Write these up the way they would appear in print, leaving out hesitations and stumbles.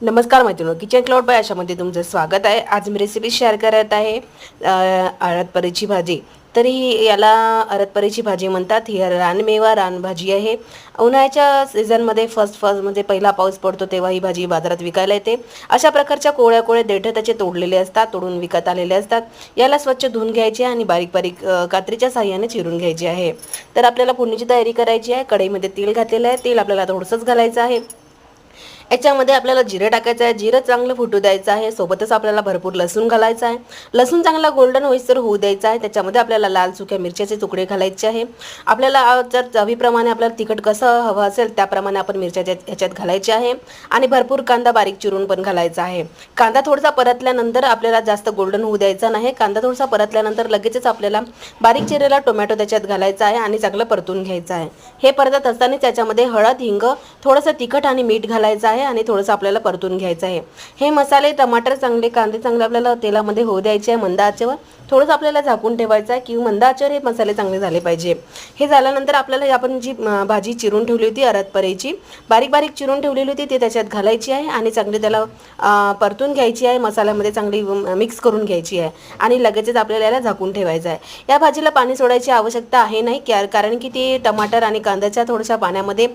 नमस्कार मैत्रिणींनो, kitchen cloud bye आशामध्ये तुमचं स्वागत आहे। आज मी रेसिपी शेअर करत आहे अरदपरीची भाजी। तर ही याला अरदपरीची भाजी म्हणतात। ही रानमेवा रानभाजी आहे। उन्हाळ्याच्या सीझनमध्ये फर्स्ट म्हणजे पहिला पाऊस पडतो तेव्हा ही भाजी बाजारात विकायला येते। अशा प्रकारच्या कोळ्या कोळ्या देठ त्याचे तोडलेले असतात, तोडून विकत आलेले असतात। याला स्वच्छ धुवून घ्यायचे आणि बारीक बारीक कात्रीच्या साहाय्याने चिरून घ्यायचे आहे। तर आपल्याला फोडणीची तयारी करायची आहे। कढईमध्ये तेल घातलेलं आहे। तेल आपल्याला थोडंसंच घालायचं आहे। याच्यामध्ये आपल्याला जिरे टाकायचं आहे। जिरं चांगलं फुटू द्यायचं आहे। सोबतच आपल्याला भरपूर लसूण घालायचा आहे। लसूण चांगला गोल्डन होईस्तोवर होऊ द्यायचा आहे। त्याच्यामध्ये आपल्याला लाल सुक्या मिरच्याचे तुकडे घालायचे आहे। आपल्याला जर चवीप्रमाणे आपल्याला तिखट कसं हवं असेल त्याप्रमाणे आपण मिरच्या ह्याच्यात घालायचे आहे आणि भरपूर कांदा बारीक चिरून पण घालायचा आहे। कांदा थोडासा परतल्यानंतर आपल्याला जास्त गोल्डन होऊ द्यायचा नाही। कांदा थोडासा परतल्यानंतर लगेचच आपल्याला बारीक चिरलेला टोमॅटो त्याच्यात घालायचा आहे आणि चांगलं परतून घ्यायचं आहे। हे परतत असताना त्याच्यामध्ये हळद, हिंग, थोडंसं तिखट आणि मीठ घालायचं आहे आणि थोडंसं आपल्याला परतून घ्यायचं आहे। हे मसाले, टमाटर चांगले, कांदे चांगले आपल्याला तेलामध्ये होऊ द्यायचे आहे मंद आचेवर। थोडंसं आपल्याला झाकून ठेवायचं आहे की मंद आचेवर हे मसाले चांगले झाले पाहिजे। हे झाल्यानंतर आपल्याला आपण जी भाजी चिरून ठेवली होती अरदपरीची, बारीक बारीक चिरून ठेवलेली होती ती त्याच्यात घालायची आहे आणि चांगली त्याला परतून घ्यायची आहे। मसाल्यामध्ये चांगली मिक्स करून घ्यायची आहे आणि लगेचच आपल्याला याला झाकून ठेवायचं आहे। या भाजीला पाणी सोडायची आवश्यकता आहे नाही, कारण की ती टमाटर आणि कांद्याच्या थोड्याशा पाण्यामध्ये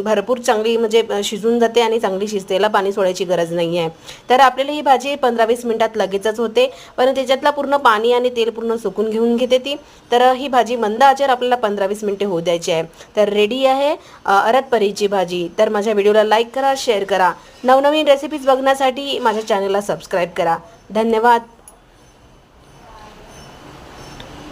भरपूर चांगली म्हणजे शिजून जाते आणि चांगली शिजते। याला पाणी सोडायची गरज नाही आहे। तर आपल्याला ही भाजी 15-20 मिनिटात लगेचच होते, पण त्याच्यातला पूर्ण पाणी आणि तेल पूर्ण सुकून घेऊन घेते ती। तर ही भाजी मंद आचेवर आपल्याला 15-20 मिनिटे होऊ द्यायची आहे। तर रेडी आहे अरदपरीची भाजी। तर माझ्या व्हिडिओला लाईक करा, शेअर करा। नवनवीन रेसिपीज बघण्यासाठी माझ्या चॅनलला सबस्क्राईब करा। धन्यवाद।